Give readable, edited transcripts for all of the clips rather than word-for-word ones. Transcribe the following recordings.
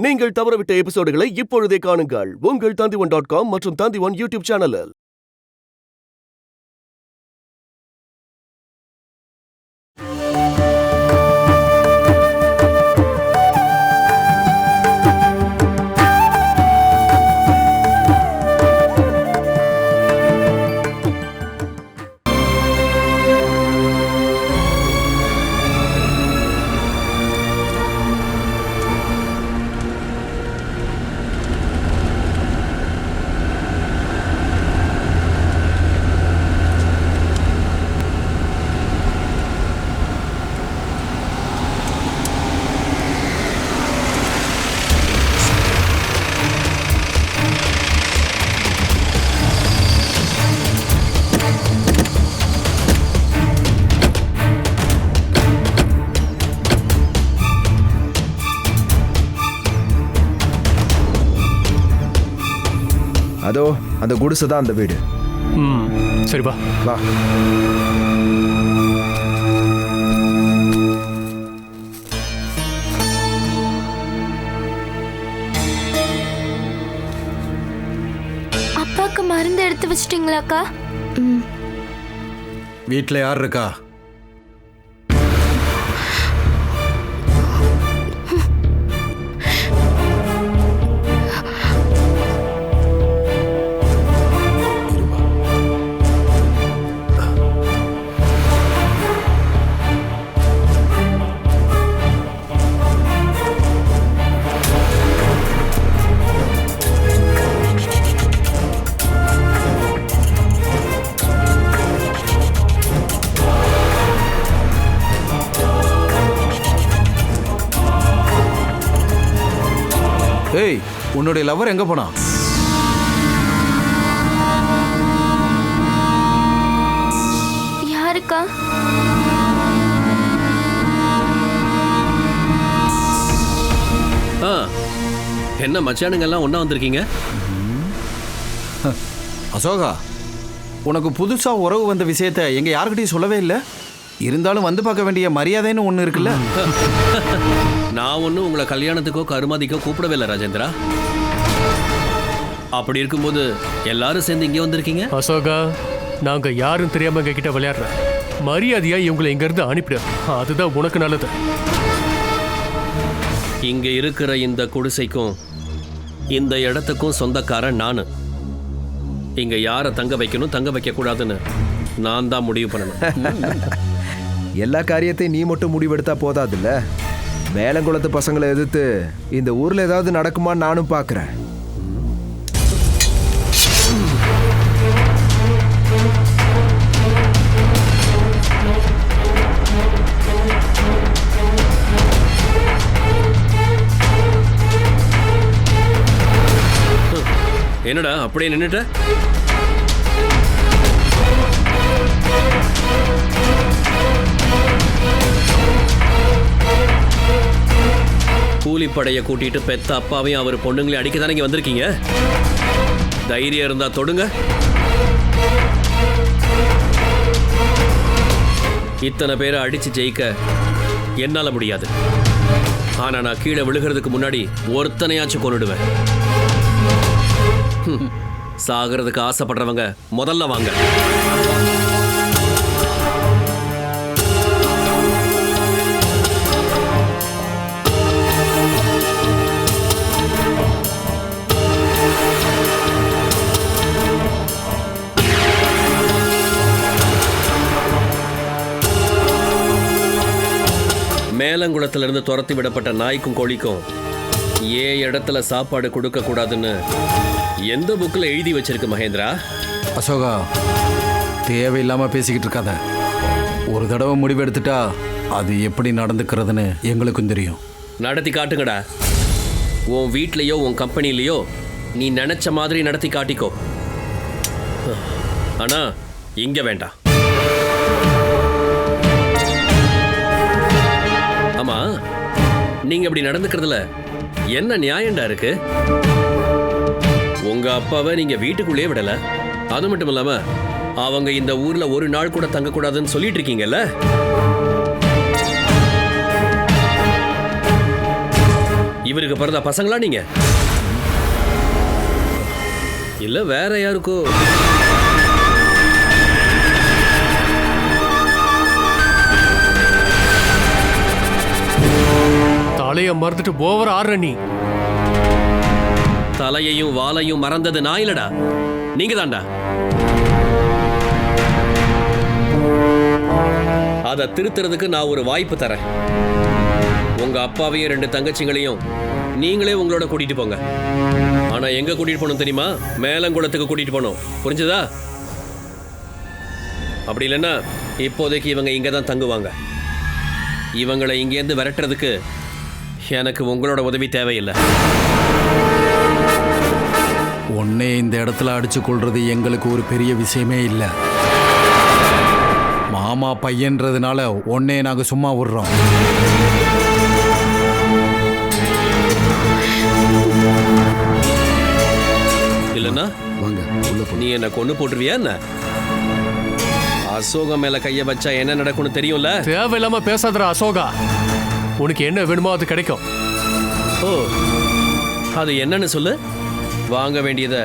நீங்கள் தவறவிட்ட எபிசோடுகளை இப்பொழுதே காணுங்கள் உங்கள் Tandivan.com மற்றும் Tandivan யூடியூப் சேனலில். அதோ அந்த குடிசை தான் அந்த வீடு. சரி வா வா. அப்பாக்கு மருந்து எடுத்து வச்சிட்டீங்களாக்கா? வீட்டில் யார் இருக்கா? ஏய், உன்னுடைய லவர் எங்க போனா? யாருக்கா? என்ன மச்சானுங்கெல்லாம் ஒண்ணா வந்திருக்கீங்க? அசோகா, உனக்கு புதுசா உறவு வந்த விஷயத்த எங்க யாருக்கிட்டையும் சொல்லவே இல்லை. இருந்தாலும் வந்து பார்க்க வேண்டிய மரியாதைன்னு ஒன்று இருக்குல்ல. நான் ஒன்றும் உங்களை கல்யாணத்துக்கோ கருமாதிக்கோ கூப்பிடவே இல்லை ராஜேந்திரா. அப்படி இருக்கும்போது எல்லாரும் சேர்ந்து இங்கே வந்திருக்கீங்க. அசோகா, நாங்க யாரும் தெரியாம எங்க கிட்ட விளையாடுறோம். மரியாதையா இவங்களை இங்க இருந்து அனுப்பிடு. அதுதான் உனக்கு நல்லது. இங்க இருக்கிற இந்த குடிசைக்கும் இந்த இடத்துக்கும் சொந்தக்காரன் நானு. இங்க யாரை தங்க வைக்கணும் தங்க வைக்க கூடாதுன்னு நான் தான் முடிவு பண்ணணும். எல்லா காரியத்தையும் நீ மட்டும் முடிவெடுத்தா போதாதுல்ல. மேலங்குளத்து பசங்களை எதிர்த்து இந்த ஊர்ல ஏதாவது நடக்குமான்னு நானும் பார்க்குறேன். என்னடா அப்படியே நின்னுட்ட? கூலிப்படைய கூட்டிட்டு பெத்த அப்பாவையும் அவர் பொண்ணுங்களையும் அடிக்க தானே இங்க வந்திருக்கீங்க. தைரியம் இருந்தா தொடுங்க. இத்தனை பேரை அடிச்சு ஜெயிக்க என்னால முடியாது. ஆனா நான் கீழே விழுகிறதுக்கு முன்னாடி ஒருத்தனையாச்சும் கொன்னுடுவேன். சாகிறதுக்கு ஆசைப்படுறவங்க முதல்ல வாங்க. மேலங்குளத்திலிருந்து துரத்தி விடப்பட்ட நாய்க்கும் கோழிக்கும் ஏன் இடத்துல சாப்பாடு கொடுக்க கூடாதுன்னு எந்த புக்கில் எழுதி வச்சிருக்கு மகேந்திரா? அசோகா, தேவையில்லாம பேசிக்கிட்டு இருக்காத. ஒரு தடவை முடிவெடுத்துட்டா அது எப்படி நடந்துக்கிறதுன்னு எங்களுக்கும் தெரியும். நடத்தி காட்டுங்கடா. உன் வீட்லேயோ உன் கம்பெனிலேயோ நீ நினைச்ச மாதிரி நடத்தி காட்டிக்கோ. ஆனா இங்க வேண்டாம். ஆமா, நீங்க இப்படி நடந்துக்கிறதுல என்ன நியாயம்டா இருக்கு? உங்க அப்பாவை நீங்க வீட்டுக்குள்ளே விடல. அது மட்டும் இல்லாம அவங்க இந்த ஊர்ல ஒரு நாள் கூட தங்க கூடாதுன்னு சொல்லிட்டு இருக்கீங்கல்ல. இவருக்கு பிறந்த பசங்களா நீங்க? இல்ல வேற யாருக்கோ? தலைய மறந்துட்டு ஓவர் ஆடுற நீ. தலையையும் வாலையும் மறந்தது நான் இல்லடா, நீங்க தான்டா. அதை திருத்துறதுக்கு நான் ஒரு வாய்ப்பு தரேன். உங்க அப்பாவையும் 2 தங்கச்சிங்களையும் நீங்களே உங்களோட கூட்டிட்டு போங்க. ஆனா எங்க கூட்டிட்டு போகணும் தெரியுமா? மேலங்குளத்துக்கு கூட்டிட்டு போகணும். புரிஞ்சுதா? அப்படி இல்லைன்னா இப்போதைக்கு இவங்க இங்க தான் தங்குவாங்க. இவங்களை இங்கேருந்து விரட்டுறதுக்கு எனக்கு உங்களோட உதவி தேவையில்லை. உன்னே இந்த இடத்துல அடிச்சு கொள்றது எங்களுக்கு ஒரு பெரிய விஷயமே இல்லை. மாமா பையன்றதுனால உன்னே நாங்க சும்மா விடுறோம். இல்லைன்னா நீ என்ன கொண்டு போட்டுருவியா என்ன? அசோகம் மேல கைய வச்சா என்ன நடக்கும்னு தெரியும்ல? தேவையில்லாம பேசாதடா அசோகா. உனக்கு என்ன வேணுமோ அது கிடைக்கும். ஓ, அது என்னன்னு சொல்லு. வாங்க வேண்டியதை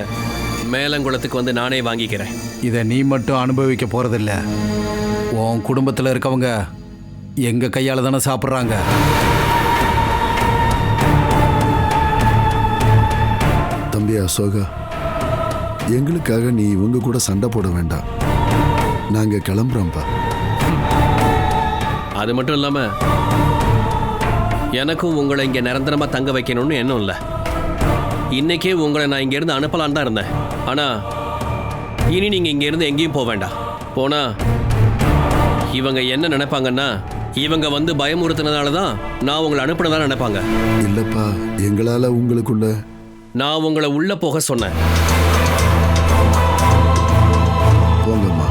மேலங்குளத்துக்கு வந்து நானே வாங்கிக்கிறேன். இதை நீ மட்டும் அனுபவிக்க போறதில்ல. உன் குடும்பத்தில் இருக்கவங்க எங்க கையால தானே சாப்பிட்றாங்க. தம்பி அசோகா, எங்களுக்காக நீ இவங்க கூட சண்டை போட வேண்டாம். நாங்க கிளம்புறோம்ப்பா. அது மட்டும் இல்லாம எனக்கும் உங்களை இங்க நிரந்தரமா தங்க வைக்கணும்னு எண்ணம் இல்லை. இன்னைக்கே உங்களை நான் இங்க இருந்து அனுப்பலான்னு தான் இருந்தேன். ஆனா இனி நீங்க இங்க இருந்து எங்கேயும் போக வேண்டாம். போனா இவங்க என்ன நினைப்பாங்கன்னா, இவங்க வந்து பயமுறுத்தினதால தான் நான் உங்களை அனுப்பினதா நினைப்பாங்க. இல்லப்பா, எங்களால உங்களுக்குள்ள நான் உங்களை உள்ள போக சொன்னேன். போங்கம்மா.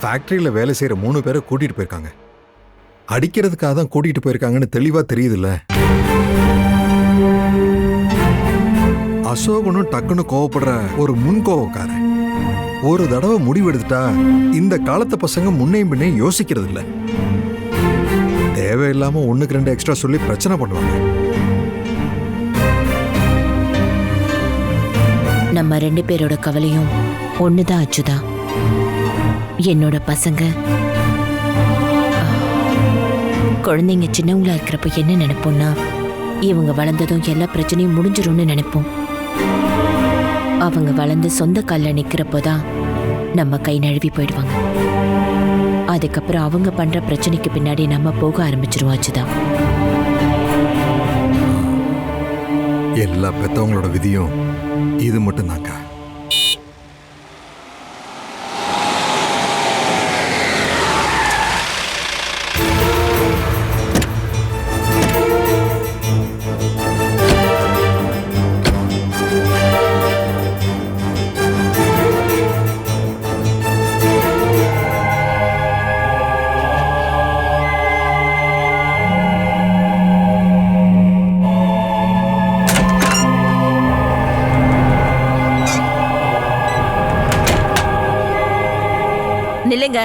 ஃபேக்ட்ரியில் வேலை செய்கிற 3 பேரை கூட்டிகிட்டு போயிருக்காங்க. அடிக்கிறதுக்காக தான் கூட்டிகிட்டு போயிருக்காங்கன்னு தெளிவாக தெரியுதுல்ல. அசோகனும் டக்குன்னு கோவப்படுற ஒரு முன்கோவக்காரன். ஒரு தடவை முடிவெடுத்துட்டா இந்த காலத்து பசங்க முன்னையும் பின்னையும் யோசிக்கிறது இல்லை. தேவையில்லாம 1க்கு 2 எக்ஸ்ட்ரா சொல்லி பிரச்சனை பண்ணுவாங்க. நம்ம 2 பேரோட கவலையும் ஒண்ணுதான் அச்சுதா. என்னோட பசங்க குழந்தைங்க சின்னவங்களா இருக்கிறப்ப என்ன நினைப்போம்னா, இவங்க வளர்ந்ததும் எல்லா பிரச்சனையும் முடிஞ்சிரும்னு நினைப்போம். அவங்க வளர்ந்து சொந்த காலில் நிக்கிறப்போதான் நம்ம கை நழுவி போயிடுவாங்க. அதுக்கப்புறம் அவங்க பண்ற பிரச்சனைக்கு பின்னாடி நம்ம போக ஆரம்பிச்சிருவோம் அச்சுதான். எல்லா பெத்தவங்களோட விதியும் இது மட்டும்தாக்கா. நில்லுங்க.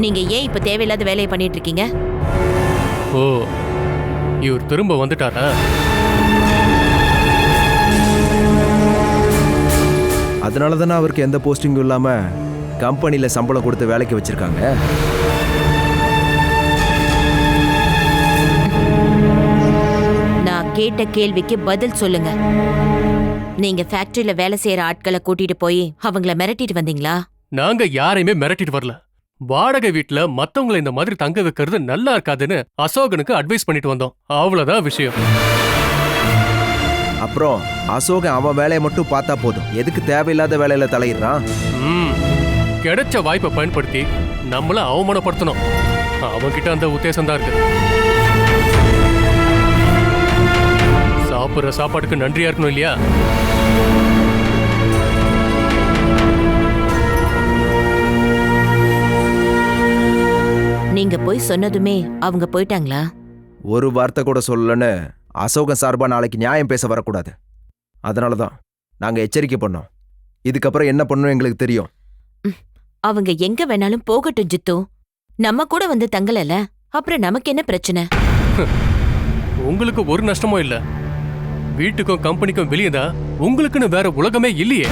நீங்க ஏன் இப்ப தேவையில்லாத வேலையை பண்ணிட்டு இருக்கீங்க? ஓ, இவர் திரும்ப வந்துட்டாரா? அதனால தானே அவருக்கு எந்த போஸ்டிங்கும் இல்லாம கம்பெனியில சம்பளம் கொடுத்து வேலைக்கு வச்சிருக்காங்க. நான் கேட்ட கேள்விக்கு பதில் சொல்லுங்க. நீங்க ஃபேக்டரியில வேலை செய்யற ஆட்களை கூட்டிட்டு போய் அவங்கள மிரட்டிட்டு வந்தீங்களா? நாங்க யாரையுமே மிரட்டிட்டு வரல. வாடகை வீட்டுல மத்தவங்களை இந்த மாதிரி தங்க வைக்கிறது நல்லா இருக்காதுன்னு அசோகனுக்கு அட்வைஸ் பண்ணிட்டு வந்தோம். அவ்வளவுதான் விஷயம். அப்புறம் அசோகன் அவன் வேலையை மட்டும் பார்த்தா போதும், எதுக்கு தேவையில்லாத வேலையில தலையிடுறான்? கிடைச்ச வாய்ப்பை பயன்படுத்தி நம்மள அவமானப்படுத்தணும். அவன்கிட்ட அந்த உத்தேசம் தான் இருக்கு. சாப்பிடுற சாப்பாட்டுக்கு நன்றியா இருக்கணும் இல்லையா? வரேன்னு சொன்னதுமே அவங்க போயிட்டாங்களா? ஒரு வார்த்தை கூட சொல்லலன்னு அசோகன் சார்பா நாளைக்கு நியாயம் பேச வரக்கூடாது. அதனால தான் நாங்க எச்சரிக்கை பண்ணோம். இதுக்கப்புறம் என்ன பண்ணணும் எங்களுக்கு தெரியும். அவங்க எங்க வேணாலும் போகட்டும் ஜித்து. நம்ம கூட வந்து தங்கலல, அப்புறம் நமக்கு என்ன பிரச்சனை? உங்களுக்கு ஒரு நஷ்டமும் இல்ல. வீட்டுக்கும் கம்பெனிக்கும் வெளியே தான் உங்களுக்குன்னு வேற உலகமே இல்லையே.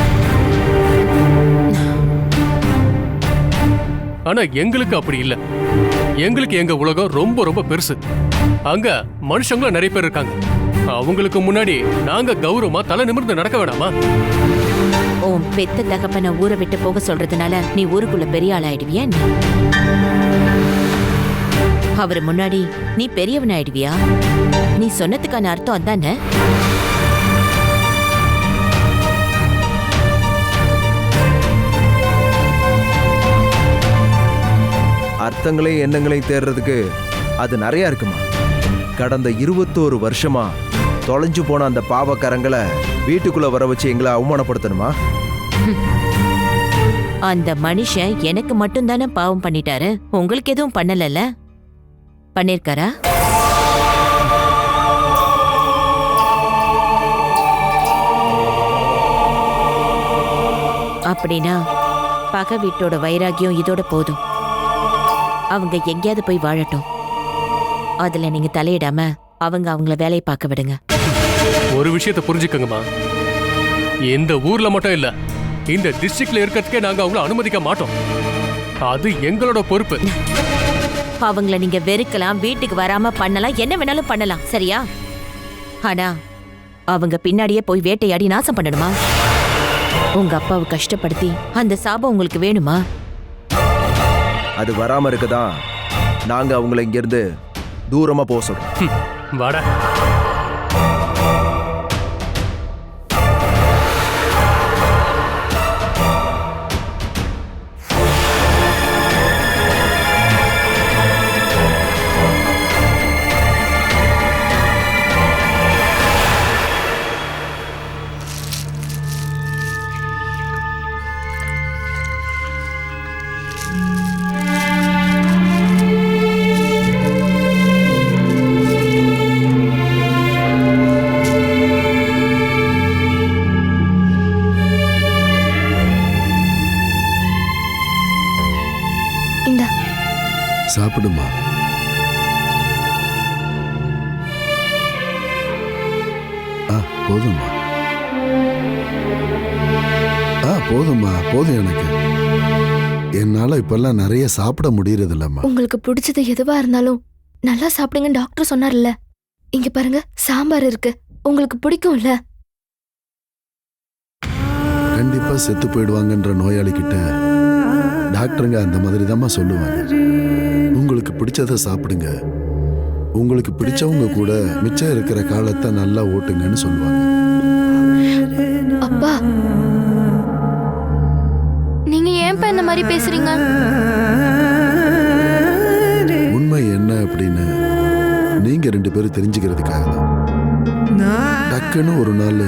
ஆனா எங்களுக்கு அப்படி இல்ல. எங்களுக்கு எங்க உலகம் ரொம்ப ரொம்ப பெருசு. அங்க மனுஷங்களும் நிறைய பேர் இருக்காங்க. அவங்களுக்கு முன்னாடி நாங்க கௌரவமா தலை நிமிர்ந்து நடக்க வேணாமா? உன் பெத்த தகப்பனை ஊரை விட்டு போக சொல்றதுனால நீ ஊருக்குள்ள பெரிய ஆள் ஆயிடுவியா? அவரு முன்னாடி நீ பெரியவன் ஆயிடுவியா? நீ சொன்னதுக்கான அர்த்தம் அதானே? அர்த்தங்களையும் எண்ணங்களையும் தேடுறதுக்கு அது நிறைய இருக்குமா? கடந்த 21 வருஷமா தொலைஞ்சு போன அந்த பாவக்கரங்களை வீட்டுக்குள்ள வர வச்சு எங்களை அவமானப்படுத்தணுமா? அந்த மனுஷன் எனக்கு மட்டும் தானே பாவம் பண்ணிட்டாரு, உங்களுக்கு எதுவும் பண்ணலல்ல? பண்ணிருக்காரா? அப்படின்னா பகை வீட்டோட வைராகியம் இதோட போதும். அவங்க எங்கேயாவது போய் வாழட்டும். அதுல நீங்க தலையிடாம அவங்க அவங்கள வேலையை பார்க்க விடுங்க. ஒரு விஷயத்தை புரிஞ்சுக்கங்கம்மா. இந்த ஊர்ல மட்டும் இல்ல, இந்த டிஸ்ட்ரிக்ட்ல இருக்கிறதுக்கே நாங்க அவங்கள அனுமதிக்க மாட்டோம். அது எங்களோட பொறுப்பு. அவங்கள நீங்க வெறுக்கலாம், வீட்டுக்கு வராம பண்ணலாம், என்ன வேணாலும் பண்ணலாம், சரியா? ஆனா அவங்க பின்னாடியே போய் வேட்டையாடி நாசம் பண்ணணுமா? உங்க அப்பாவை கஷ்டப்படுத்தி அந்த சாபம் உங்களுக்கு வேணுமா? அது வராம இருக்கதான் நாங்க அவங்கள இங்கிருந்து தூரமா போக சொல்றோம். வாடா. சாப்பிடுமா. போதும்மா. போதும்மா, போதும். எனக்கு என்னால இப்பெல்லாம் நிறைய சாப்பிட முடியறது இல்லம்மா. உங்களுக்கு பிடிச்சது எதுவா இருந்தாலும் நல்லா சாப்பிடுங்க டாக்டர் சொன்னார்ல. இங்க பாருங்க, சாம்பார் இருக்கு, உங்களுக்கு பிடிக்கும்ல? கண்டிப்பா செத்து போயிடுவாங்கன்ற நோயாளி கிட்ட டாக்டருங்க அந்த மாதிரி தான் சொல்லுவாங்க. உங்களுக்கு பிடிச்சதை சாப்பிடுங்க, உங்களுக்கு பிடிச்சவங்க கூட மிச்சம் இருக்கிற காலத்தை நல்லா ஓட்டுங்கன்னு சொல்லுவாங்க. அப்பா, நீங்க ஏன்பா இந்த மாதிரி பேசுறீங்க? உண்மை என்ன அப்படின்னு நீங்க 2 பேரும் தெரிஞ்சுக்கிறதுக்காக தான். டக்குன்னு ஒரு நாள்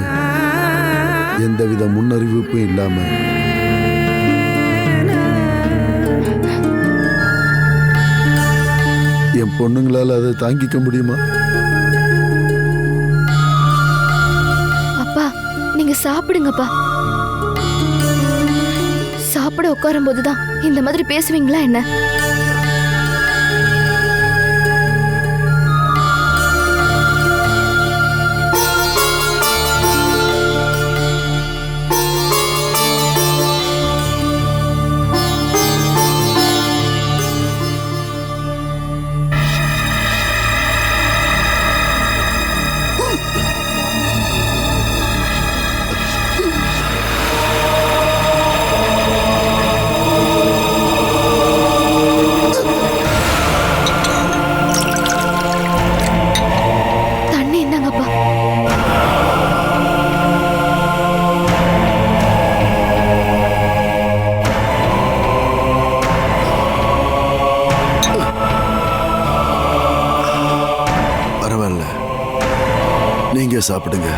எந்தவித முன்னறிவிப்பும் இல்லாம என் பொண்ணுங்களால அதை தாங்கிக்க முடியுமா? அப்பா, நீங்க சாப்பிடுங்கப்பா. சாப்பிட உட்காரும் போதுதான் இந்த மாதிரி பேசுவீங்களா என்ன? நீங்க சாப்பிடுங்க.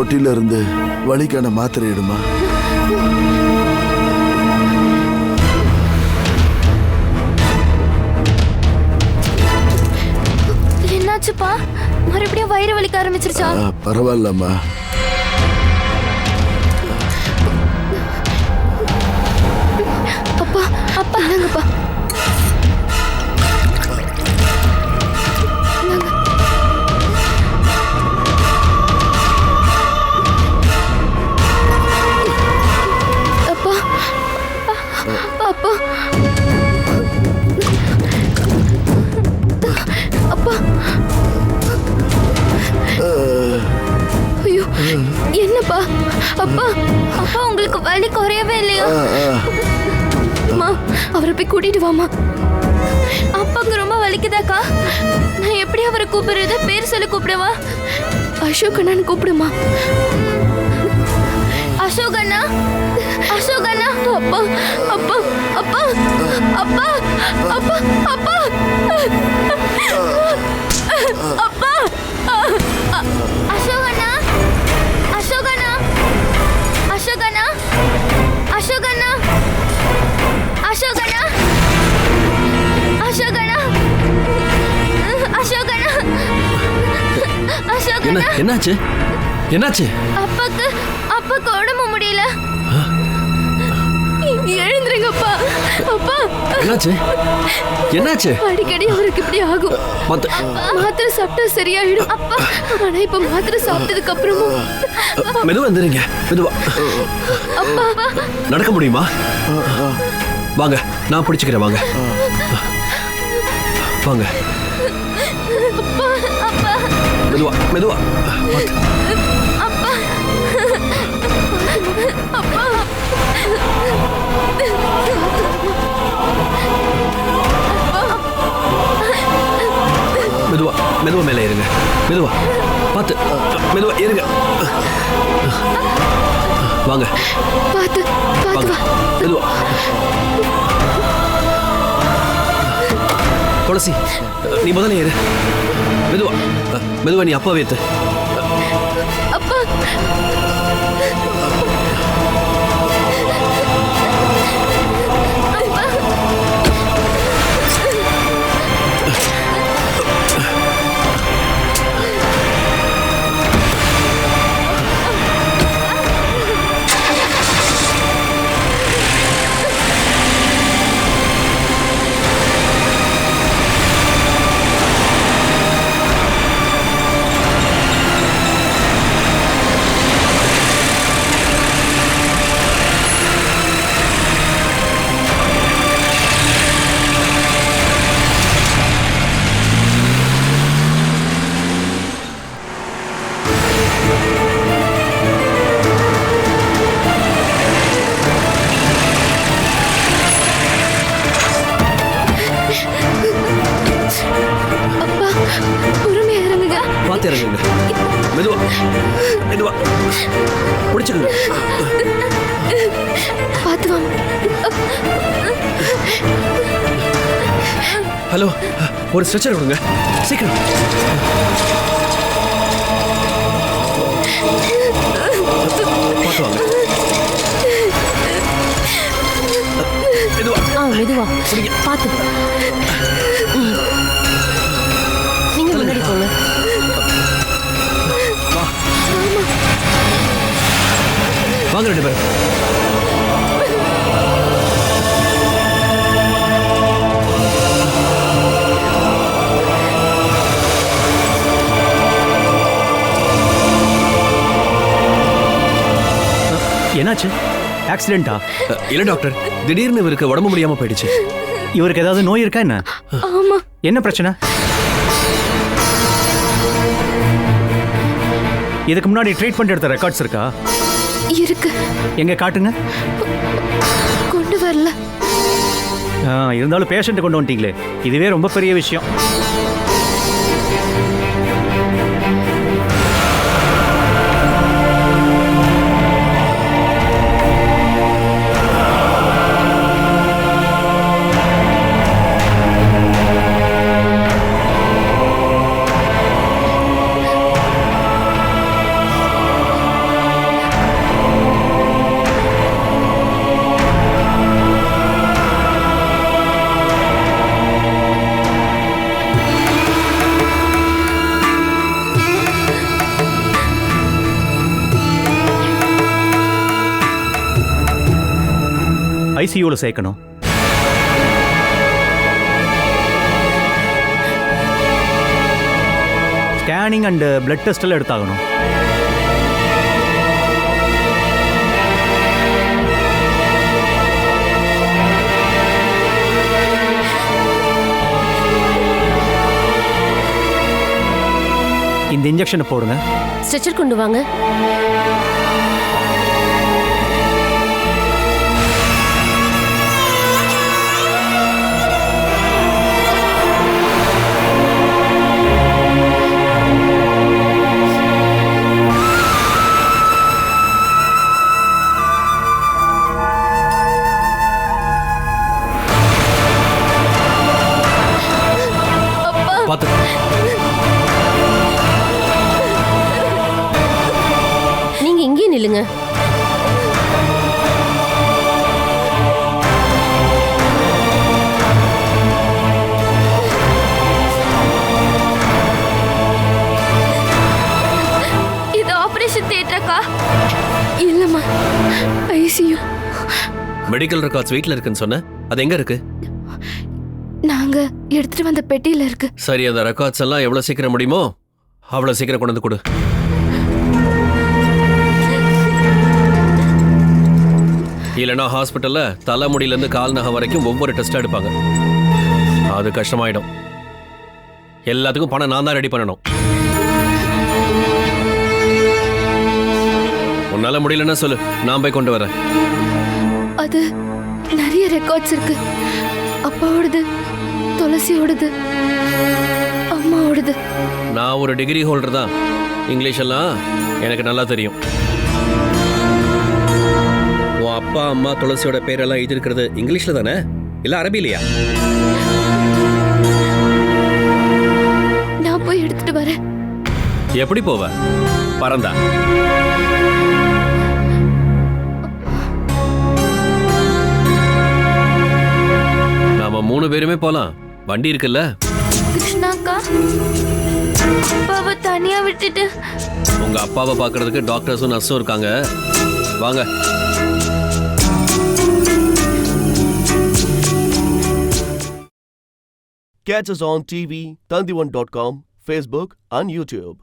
பொட்டியில இருந்து வலிக்கான மாத்திரை எடுமா. என்னாச்சுப்பா? மறுபடியும் வயிறு வலிக்க ஆரம்பிச்சிருச்சா? பரவாயில்லம்மா. அப்பா அப்பா நாங்கப்பா. அப்பா அப்பா அப்பா. ஐயோ என்னப்பா? அப்பா அப்பா உங்களுக்கு வலி குறையவே இல்லையா? அம்மா அவரை போய் கூட்டிட்டு வாமா. அப்பாக்கு ரொம்ப வலிக்குதாக்கா? நான் எப்படி அவரை கூப்பிடுறது? பேர் சொல்லி கூப்பிடுவா? அசோக் அண்ணான்னு கூப்பிடுமா. அசோக் அண்ணா, அசோக் அண்ணா. அப்பா அப்பா அப்பா அப்பா அப்பா அப்பா அப்பா. அசோக் அண்ணா, அசோக் அண்ணா, அசோக் அண்ணா, அசோக் அண்ணா, அசோக் அண்ணா, அசோக் அண்ணா, அசோக் அண்ணா, அசோக் அண்ணா. என்னாச்சு? என்னாச்சு? அப்பாக்கு உடம்பு முடியல. எழுந்துருங்கப்பா. அப்பா என்னாச்சு? என்னாச்சு? அடிக்கடி அவருக்கு இப்படி ஆகும். மாத்திரை சாப்பிட்டா சரியாயிடும் அப்பா. ஆனா இப்ப மாத்திரை சாப்பிட்டதுக்கு அப்புறமும் மெதுவா எந்திரிங்க. மெதுவா. அப்பா நடக்க முடியுமா? வாங்க, நான் பிடிச்சுக்கிறேன். வாங்க வாங்க. மெதுவா மெதுவா. அப்பா அப்பா. மெதுவா மெதுவா மேலே இருங்க. மெதுவா பார்த்து. மெதுவா இருங்க. வாங்க பாத்து பாத்து வா. மெதுவா. துளசி, நீ முதல்ல ஏறு. மெதுவா மெதுவா. நீ அப்பா வைத்து. அப்பா பொறுமையா இறங்குங்க. பார்த்து இறங்குங்க. மெதுவா மெதுவா பிடிச்சுக்கோங்க. பார்த்து வா. ஹலோ, ஒரு ஸ்ட்ரெச்சர் கொடுங்க சீக்கிரம். பார்த்து வாங்க. மெதுவா மெதுவா பிடிங்க. பார்த்து. நீங்க முன்னாடி போங்க. வாங்க ரெண்டு பேரும். என்னாச்சு? ஆக்சிடென்ட்டா? இல்ல டாக்டர், திடீர்னு இவருக்கு உடம்பு முடியாம போயிடுச்சு. இவருக்கு ஏதாவது நோய் இருக்கா என்ன? ஆமா. என்ன பிரச்சனை? இதுக்கு முன்னாடி ட்ரீட்மெண்ட் எடுத்த ரெக்கார்ட்ஸ் இருக்கா? இருக்கு. எங்க காட்டுங்க. கொண்டு வரல. இருந்தாலும் பேஷண்ட் கொண்டு வந்துட்டீங்களே, இதுவே ரொம்ப பெரிய விஷயம். ஐசியூவில் சேர்க்கணும். ஸ்கேனிங் அண்ட் பிளட் டெஸ்ட் எல்லாம் எடுத்தாகணும். இந்த இன்ஜெக்ஷனை போடுங்க. ஸ்ட்ரெச்சர் கொண்டு வாங்க. பார்த்து நீங்க இங்கே நில்லுங்க. இது ஆபரேஷன் தியேட்டரா? இல்லம்மா, ஐசியூ. மெடிக்கல் ரெக்கார்ட்ஸ் வீட்டில் இருக்குன்னு சொன்ன, அது எங்க இருக்கு? நாங்க எடுத்துட்டு வந்த பெட்டியில இருக்கு. சரி, அந்த ரெக்கார்ட்ஸ் எல்லாம் எவ்வளவு சீக்கிரம் முடியுமோ அவ்வளவு சீக்கிரம் கொண்டு வந்து கொடு. இல்லைன்னா ஹாஸ்பிட்டல்ல தலைமுடியிலேருந்து கால் நகை வரைக்கும் ஒவ்வொரு டெஸ்ட் எடுப்பாங்க. அது கஷ்டமாயிடும். எல்லாத்துக்கும் பணம் நான் தான் ரெடி பண்ணணும். உன்னால முடியலன்னா சொல்லு, நான் போய் கொண்டு வரேன். அது நிறைய ரெக்கார்ட்ஸ் இருக்கு. அப்பாவோடது, துளசியோடது, அம்மாவோடது. நான் ஒரு டிகிரி ஹோல்டர் தான். இங்கிலீஷ் எல்லாம் எனக்கு நல்லா தெரியும். உன் அப்பா அம்மா துளசியோட பேரெல்லாம் எழுதியிருக்கிறது இங்கிலீஷ்ல தானே, இல்ல அரபிலையா? நான் போய் எடுத்துட்டு வரேன். எப்படி போவ? பறந்தா? நாம 3 பேருமே போலாம், வண்டி இருக்குல்ல? கிருஷ்ணாக்கா, அப்பாவை தனியா விட்டுட்டு. உங்க அப்பாவை பார்க்கிறதுக்கு டாக்டர்ஸும் நர்ஸும் இருக்காங்க, வாங்க. Catch us on TV, Tandivan.com, Facebook and YouTube.